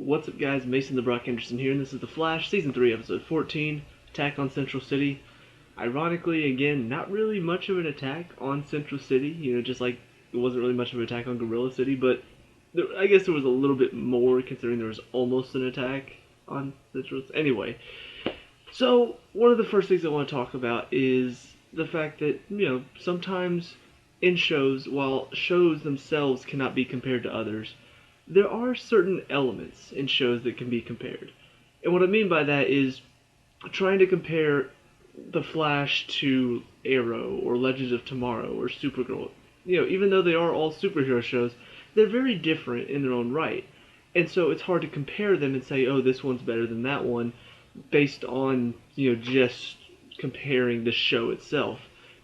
What's up, guys? Mason the Brock Henderson here, and this is The Flash, Season 3, Episode 14, Attack on Central City. Ironically, again, not really much of an attack on Central City, just like it wasn't really much of an attack on Gorilla City, but I guess there was a little bit more considering there was almost an attack on Central City. Anyway, so one of the first things I want to talk about is the fact that, sometimes in shows, while shows themselves cannot be compared to others, there are certain elements in shows that can be compared. And what I mean by that is trying to compare The Flash to Arrow or Legends of Tomorrow or Supergirl. Even though they are all superhero shows, they're very different in their own right. And so it's hard to compare them and say, oh, this one's better than that one based on, just comparing the show itself.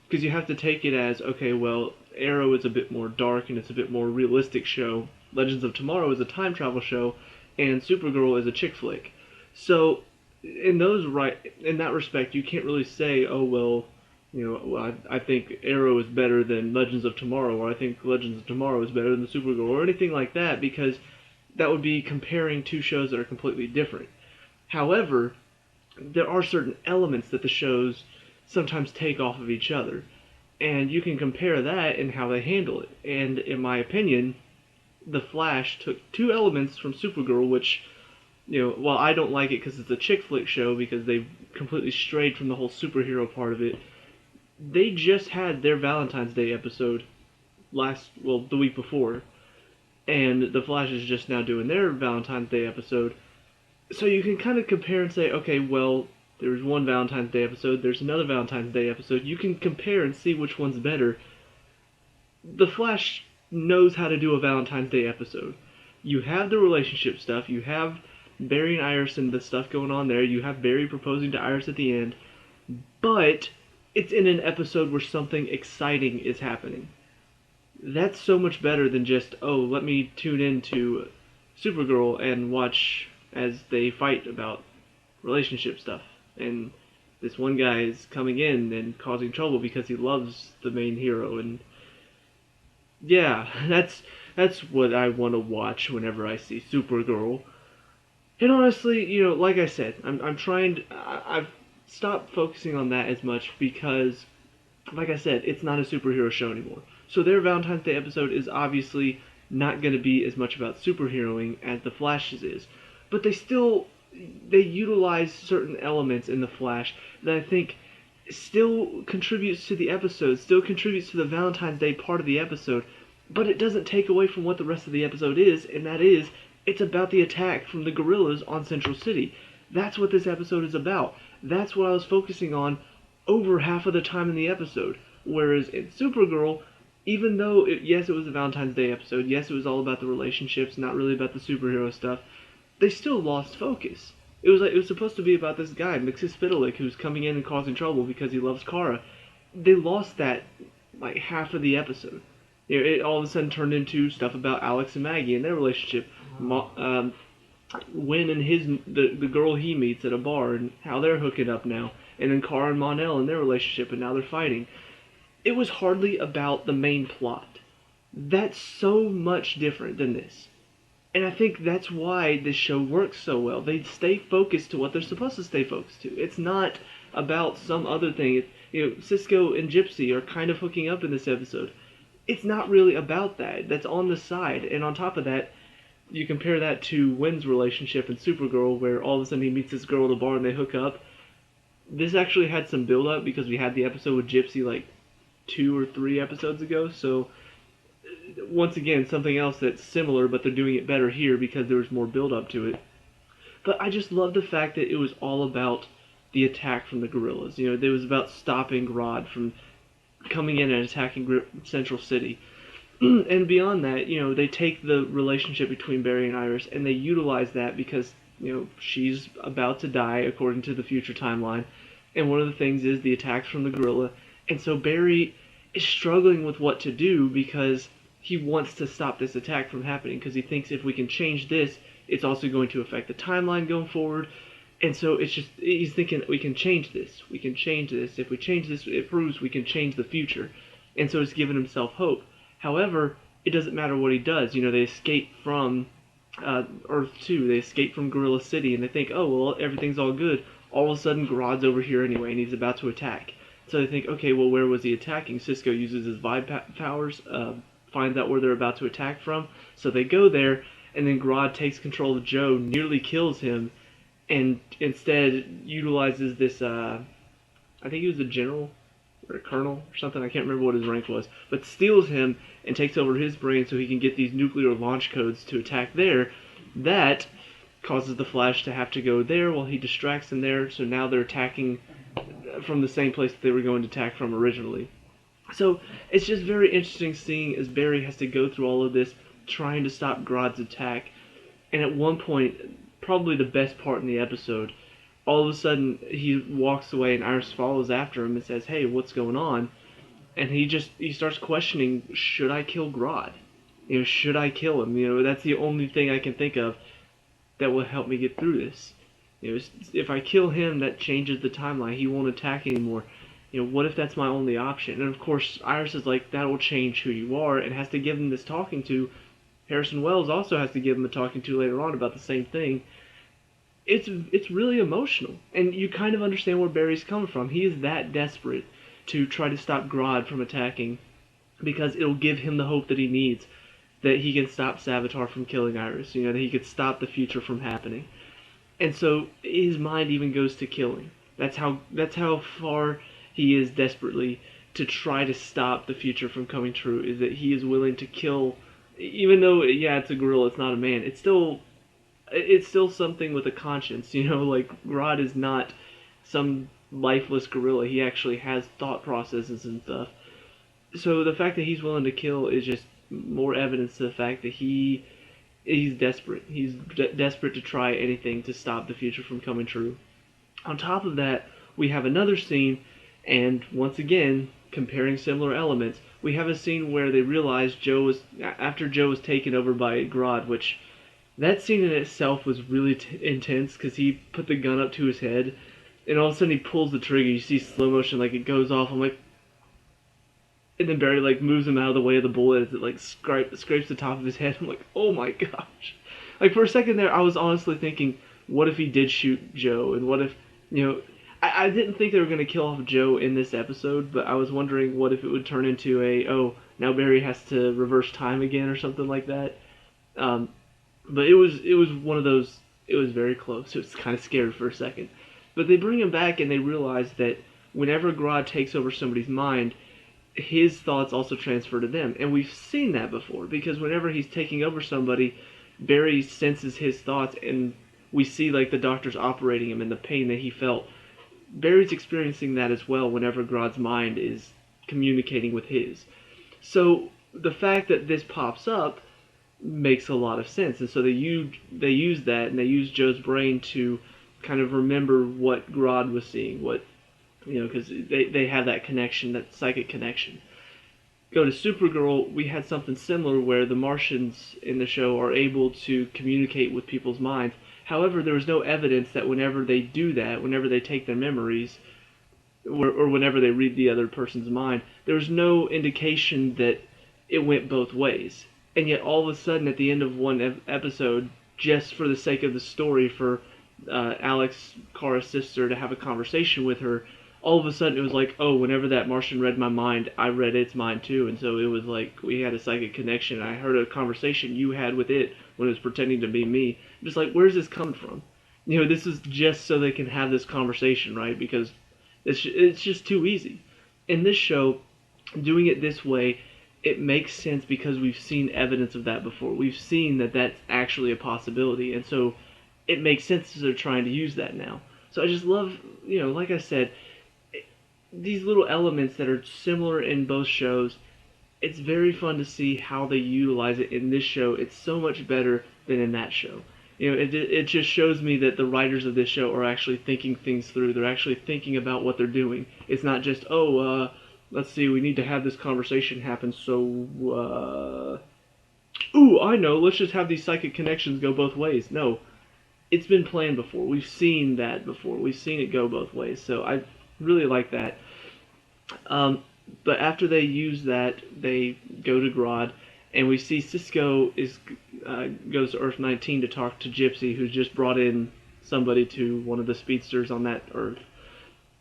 Because you have to take it as, okay, well, Arrow is a bit more dark and it's a bit more realistic show. Legends of Tomorrow is a time travel show, and Supergirl is a chick flick. So, in that respect, you can't really say, oh well, I think Arrow is better than Legends of Tomorrow, or I think Legends of Tomorrow is better than Supergirl, or anything like that, because that would be comparing two shows that are completely different. However, there are certain elements that the shows sometimes take off of each other, and you can compare that and how they handle it. And in my opinion, The Flash took two elements from Supergirl, which, while I don't like it because it's a chick flick show, because they've completely strayed from the whole superhero part of it, they just had their Valentine's Day episode the week before, and The Flash is just now doing their Valentine's Day episode. So you can kind of compare and say, okay, well, there's one Valentine's Day episode, there's another Valentine's Day episode. You can compare and see which one's better. The Flash knows how to do a Valentine's Day episode. You have the relationship stuff, you have Barry and Iris and the stuff going on there, you have Barry proposing to Iris at the end, but it's in an episode where something exciting is happening. That's so much better than just, oh, let me tune into Supergirl and watch as they fight about relationship stuff, and this one guy is coming in and causing trouble because he loves the main hero, and yeah, that's what I want to watch whenever I see Supergirl. And honestly, like I said, I've stopped focusing on that as much because, like I said, it's not a superhero show anymore. So their Valentine's Day episode is obviously not going to be as much about superheroing as The Flash's is. But they utilize certain elements in The Flash that I think still contributes to the episode, still contributes to the Valentine's Day part of the episode, but it doesn't take away from what the rest of the episode is, and that is, it's about the attack from the gorillas on Central City. That's what this episode is about. That's what I was focusing on over half of the time in the episode. Whereas in Supergirl, even though, yes, it was a Valentine's Day episode, yes, it was all about the relationships, not really about the superhero stuff, they still lost focus. It was supposed to be about this guy, Mixus Spitalik, who's coming in and causing trouble because he loves Kara. They lost that, like, half of the episode. It all of a sudden turned into stuff about Alex and Maggie and their relationship. Wynn and the girl he meets at a bar and how they're hooking up now. And then Kara and Mon-El and their relationship and now they're fighting. It was hardly about the main plot. That's so much different than this. And I think that's why this show works so well. They stay focused to what they're supposed to stay focused to. It's not about some other thing. Cisco and Gypsy are kind of hooking up in this episode. It's not really about that. That's on the side. And on top of that, you compare that to Wynn's relationship in Supergirl, where all of a sudden he meets this girl at a bar and they hook up. This actually had some build-up because we had the episode with Gypsy like 2 or 3 episodes ago, so once again, something else that's similar, but they're doing it better here because there was more build-up to it. But I just love the fact that it was all about the attack from the gorillas. It was about stopping Grodd from coming in and attacking Central City. And beyond that, they take the relationship between Barry and Iris and they utilize that because, she's about to die according to the future timeline. And one of the things is the attacks from the gorilla. And so Barry is struggling with what to do because he wants to stop this attack from happening because he thinks if we can change this, it's also going to affect the timeline going forward. And so he's thinking, we can change this. We can change this. If we change this, it proves we can change the future. And so he's giving himself hope. However, it doesn't matter what he does. They escape from Earth 2. They escape from Gorilla City and they think, oh, well, everything's all good. All of a sudden, Grodd's over here anyway and he's about to attack. So they think, okay, well, where was he attacking? Cisco uses his vibe powers, finds out where they're about to attack from. So they go there, and then Grodd takes control of Joe, nearly kills him, and instead utilizes this, I think he was a general or a colonel or something, I can't remember what his rank was, but steals him and takes over his brain so he can get these nuclear launch codes to attack there. That causes the Flash to have to go there while he distracts them there, so now they're attacking from the same place that they were going to attack from originally. So it's just very interesting seeing as Barry has to go through all of this trying to stop Grodd's attack, and at one point, probably the best part in the episode, all of a sudden he walks away and Iris follows after him and says, "Hey, what's going on?" And he starts questioning, should I kill Grodd? Should I kill him? That's the only thing I can think of that will help me get through this. If I kill him, that changes the timeline. He won't attack anymore. What if that's my only option? And of course, Iris is like, that will change who you are, and has to give him this talking to. Harrison Wells also has to give him a talking to later on about the same thing. It's really emotional, and you kind of understand where Barry's coming from. He is that desperate to try to stop Grodd from attacking because it'll give him the hope that he needs, that he can stop Savitar from killing Iris, that he could stop the future from happening. And so his mind even goes to killing. That's how far he is desperately to try to stop the future from coming true, is that he is willing to kill, even though, yeah, it's a gorilla, it's not a man. It's still something with a conscience, like Grodd is not some lifeless gorilla. He actually has thought processes and stuff. So the fact that he's willing to kill is just more evidence to the fact that he's desperate. He's desperate to try anything to stop the future from coming true. On top of that, we have another scene, and once again, comparing similar elements, we have a scene where they realize after Joe was taken over by Grodd, which that scene in itself was really intense because he put the gun up to his head, and all of a sudden he pulls the trigger. You see slow motion, like it goes off. I'm like, and then Barry moves him out of the way of the bullet as it scrapes the top of his head. I'm like, oh my gosh! For a second there, I was honestly thinking, what if he did shoot Joe, and what if I didn't think they were going to kill off Joe in this episode, but I was wondering what if it would turn into now Barry has to reverse time again or something like that. But it was one of those. It was very close. It was kind of scary for a second. But they bring him back and they realize that whenever Grodd takes over somebody's mind, his thoughts also transfer to them. And we've seen that before, because whenever he's taking over somebody, Barry senses his thoughts, and we see the doctors operating him and the pain that he felt. Barry's experiencing that as well whenever Grodd's mind is communicating with his. So the fact that this pops up makes a lot of sense, and so they use that, and they use Joe's brain to kind of remember what Grodd was seeing, because they have that connection, that psychic connection. Go to Supergirl, we had something similar where the Martians in the show are able to communicate with people's minds. However, there was no evidence that whenever they do that, whenever they take their memories, or whenever they read the other person's mind, there was no indication that it went both ways. And yet all of a sudden at the end of one episode, just for the sake of the story, for Alex, Kara's sister, to have a conversation with her, all of a sudden it was like, oh, whenever that Martian read my mind, I read its mind too. And so it was like we had a psychic connection. I heard a conversation you had with it when it was pretending to be me. I'm just like, where's this coming from? This is just so they can have this conversation, right? Because it's just too easy. In this show, doing it this way, it makes sense because we've seen evidence of that before. We've seen that that's actually a possibility, and so it makes sense that they're trying to use that now. So I just love, like I said, these little elements that are similar in both shows. It's very fun to see how they utilize it in this show. It's so much better than in that show. It just shows me that the writers of this show are actually thinking things through. They're actually thinking about what they're doing. It's not just, let's see, we need to have this conversation happen, so, I know, let's just have these psychic connections go both ways. No, it's been planned before. We've seen that before. We've seen it go both ways, so I really like that. But after they use that, they go to Grodd, and we see Cisco goes to Earth 19 to talk to Gypsy, who's just brought in somebody to one of the speedsters on that Earth.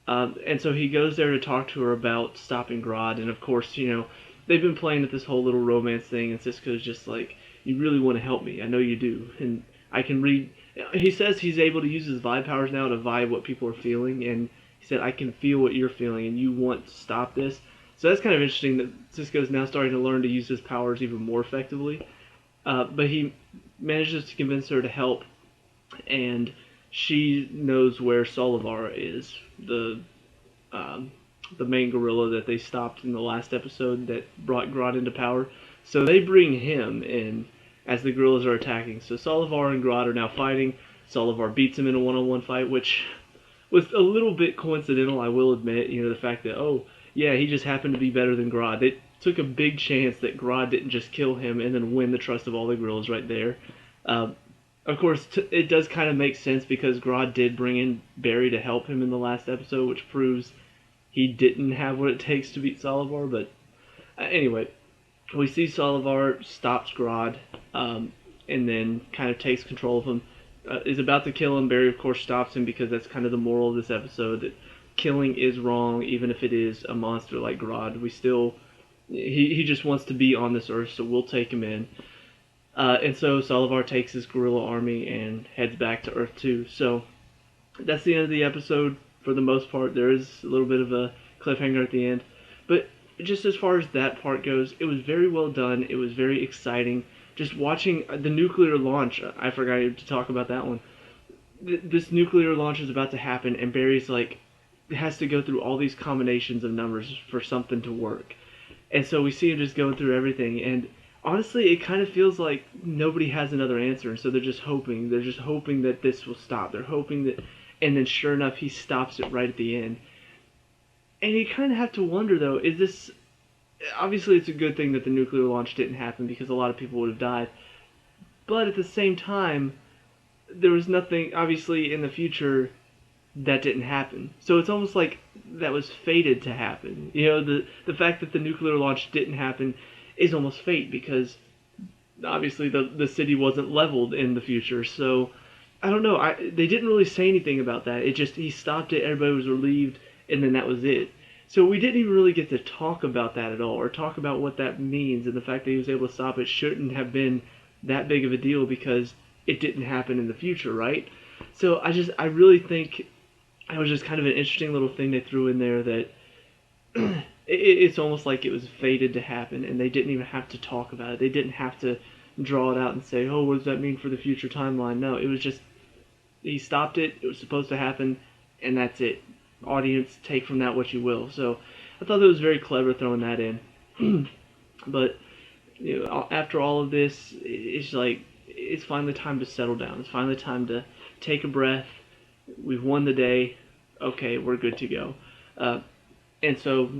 And so he goes there to talk to her about stopping Grodd, and of course, they've been playing at this whole little romance thing, and Cisco's just like, you really want to help me, I know you do, and I can read. He says he's able to use his vibe powers now to vibe what people are feeling, and he said, I can feel what you're feeling, and you want to stop this. So that's kind of interesting that Cisco's now starting to learn to use his powers even more effectively. But he manages to convince her to help, and she knows where Solivar is, the main gorilla that they stopped in the last episode that brought Grodd into power. So they bring him in as the gorillas are attacking. So Solivar and Grodd are now fighting. Solivar beats him in a one-on-one fight, which was a little bit coincidental, I will admit. The fact that, oh, yeah, he just happened to be better than Grodd. They took a big chance that Grodd didn't just kill him and then win the trust of all the gorillas right there. Of course, it does kind of make sense because Grodd did bring in Barry to help him in the last episode, which proves he didn't have what it takes to beat Solivar. But anyway, we see Solivar stops Grodd, and then kind of takes control of him. Is about to kill him. Barry, of course, stops him because that's kind of the moral of this episode, that killing is wrong, even if it is a monster like Grodd. He just wants to be on this earth, so we'll take him in. And so Solivar takes his gorilla army and heads back to Earth 2. So that's the end of the episode for the most part. There is a little bit of a cliffhanger at the end. But just as far as that part goes, it was very well done. It was very exciting. Just watching the nuclear launch, I forgot to talk about that one. This nuclear launch is about to happen, and Barry's like, has to go through all these combinations of numbers for something to work. And so we see him just going through everything, and honestly, it kind of feels like nobody has another answer, and so they're just hoping. They're just hoping that this will stop. They're hoping that, and then sure enough, he stops it right at the end. And you kind of have to wonder, though, is this... Obviously, it's a good thing that the nuclear launch didn't happen because a lot of people would have died. But at the same time, there was nothing, obviously, in the future that didn't happen. So it's almost like that was fated to happen. The fact that the nuclear launch didn't happen is almost fate because obviously the city wasn't leveled in the future. So I don't know. They didn't really say anything about that. He stopped it. Everybody was relieved, and then that was it. So we didn't even really get to talk about that at all, or talk about what that means, and the fact that he was able to stop it shouldn't have been that big of a deal because it didn't happen in the future, right? So I really think it was just kind of an interesting little thing they threw in there that it's almost like it was fated to happen, and they didn't even have to talk about it. They didn't have to draw it out and say, oh, what does that mean for the future timeline? No, it was just, he stopped it, it was supposed to happen, and that's it. Audience, take from that what you will. So I thought it was very clever throwing that in. But after all of this, it's like, it's finally time to settle down. It's finally time to take a breath. We've won the day. Okay, we're good to go. And so,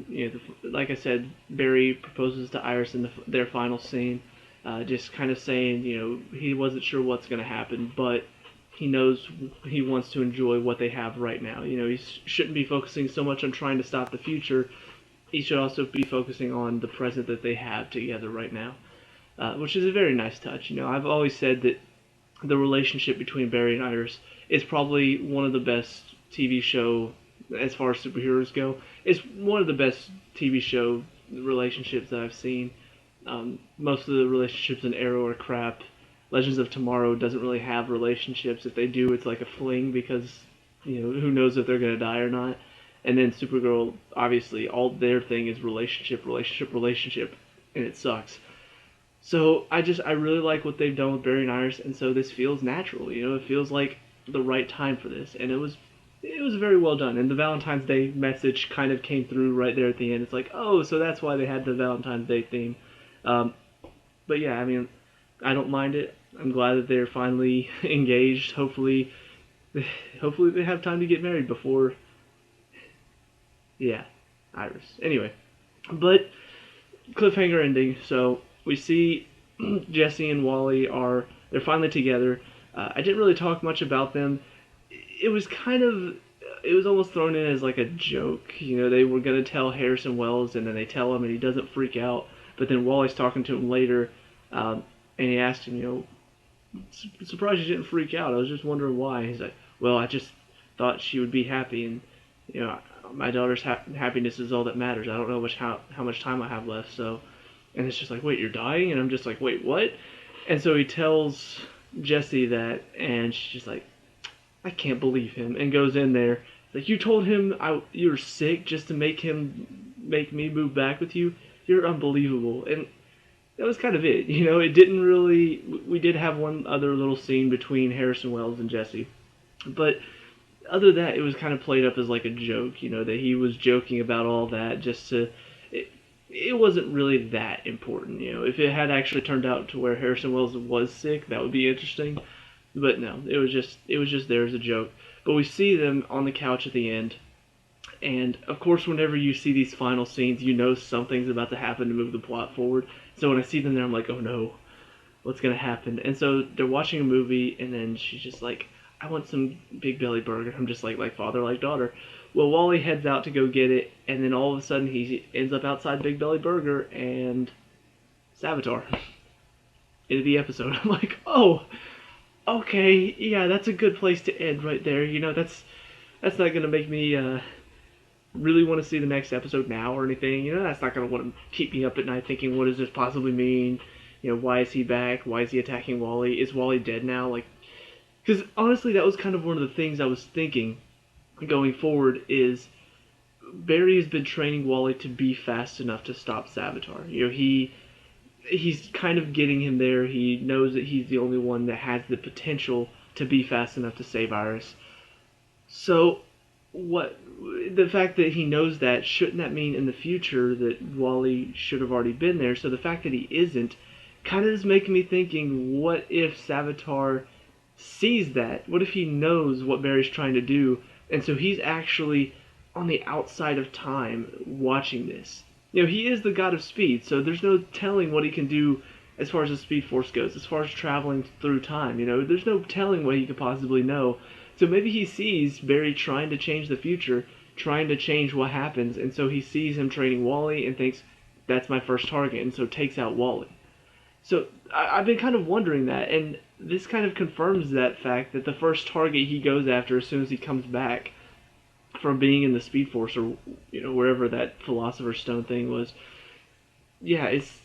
like I said, Barry proposes to Iris in their final scene, just kind of saying, he wasn't sure what's going to happen, but he knows he wants to enjoy what they have right now. He shouldn't be focusing so much on trying to stop the future. He should also be focusing on the present that they have together right now, which is a very nice touch. I've always said that the relationship between Barry and Iris is probably one of the best TV show, as far as superheroes go. It's one of the best TV show relationships that I've seen. Most of the relationships in Arrow are crap. Legends of Tomorrow doesn't really have relationships. If they do, it's like a fling because, who knows if they're going to die or not. And then Supergirl, obviously, all their thing is relationship, and it sucks. So I really like what they've done with Barry and Iris, and so this feels natural. It feels like the right time for this, and it was very well done. And the Valentine's Day message kind of came through right there at the end. It's like, oh, so that's why they had the Valentine's Day theme. But yeah, I mean, I don't mind it. I'm glad that they're finally engaged. Hopefully they have time to get married before. Yeah, Iris. Anyway, but cliffhanger ending. So we see Jesse and Wally they're finally together. I didn't really talk much about them. It was almost thrown in as like a joke. They were gonna tell Harrison Wells, and then they tell him, and he doesn't freak out. But then Wally's talking to him later, And he asked him, surprised you didn't freak out. I was just wondering why. He's like, well, I just thought she would be happy, and you know, my daughter's happiness is all that matters. I don't know how much time I have left, so. And it's just like, wait, you're dying? And I'm just like, wait, what? And so he tells Jesse that, and she's just like, I can't believe him, and goes in there. Like, you told him you were sick just to make me move back with you? You're unbelievable. And that was kind of it. It didn't really. We did have one other little scene between Harrison Wells and Jesse, but other than that, it was kind of played up as like a joke. That he was joking about all that just to. It wasn't really that important. If it had actually turned out to where Harrison Wells was sick, that would be interesting. But no, it was just there as a joke. But we see them on the couch at the end, and of course, whenever you see these final scenes, something's about to happen to move the plot forward. So when I see them there, I'm like, oh no, what's gonna happen? And so they're watching a movie, and then she's just like, I want some Big Belly Burger. I'm just like father, like daughter. Well, Wally heads out to go get it, and then all of a sudden he ends up outside Big Belly Burger and Savitar. Into the episode. I'm like, oh, okay, yeah, that's a good place to end right there. That's not gonna make me really want to see the next episode now or anything. That's not gonna want to keep me up at night thinking, what does this possibly mean? Why is he back? Why is he attacking Wally? Is Wally dead now? Because honestly, that was kind of one of the things I was thinking going forward is Barry has been training Wally to be fast enough to stop Savitar. He's kind of getting him there. He knows that he's the only one that has the potential to be fast enough to save Iris. So, the fact that he knows that, shouldn't that mean in the future that Wally should have already been there? So the fact that he isn't kind of is making me thinking, what if Savitar sees that? What if he knows what Barry's trying to do, and so he's actually on the outside of time watching this? He is the god of speed, so there's no telling what he can do as far as the Speed Force goes, as far as traveling through time. There's no telling what he could possibly know. So maybe he sees Barry trying to change the future, trying to change what happens, and so he sees him training Wally and thinks, that's my first target, and so takes out Wally. So I've been kind of wondering that, and this kind of confirms that fact that the first target he goes after as soon as he comes back from being in the Speed Force, or wherever that Philosopher's Stone thing was, yeah, it's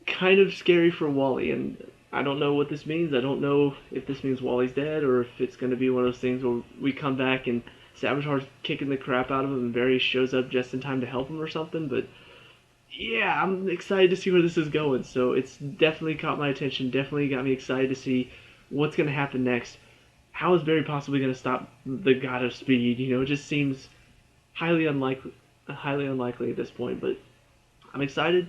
kind of scary for Wally, and I don't know what this means. I don't know if this means Wally's dead, or if it's going to be one of those things where we come back and Savitar's kicking the crap out of him and Barry shows up just in time to help him or something. But yeah, I'm excited to see where this is going. So it's definitely caught my attention, definitely got me excited to see what's going to happen next. How is Barry possibly going to stop the God of Speed? It just seems highly unlikely at this point. But I'm excited.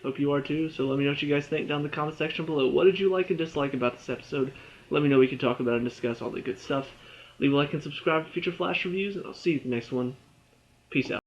Hope you are too. So let me know what you guys think down in the comment section below. What did you like and dislike about this episode? Let me know. We can talk about it and discuss all the good stuff. Leave a like and subscribe for future Flash reviews, and I'll see you in the next one. Peace out.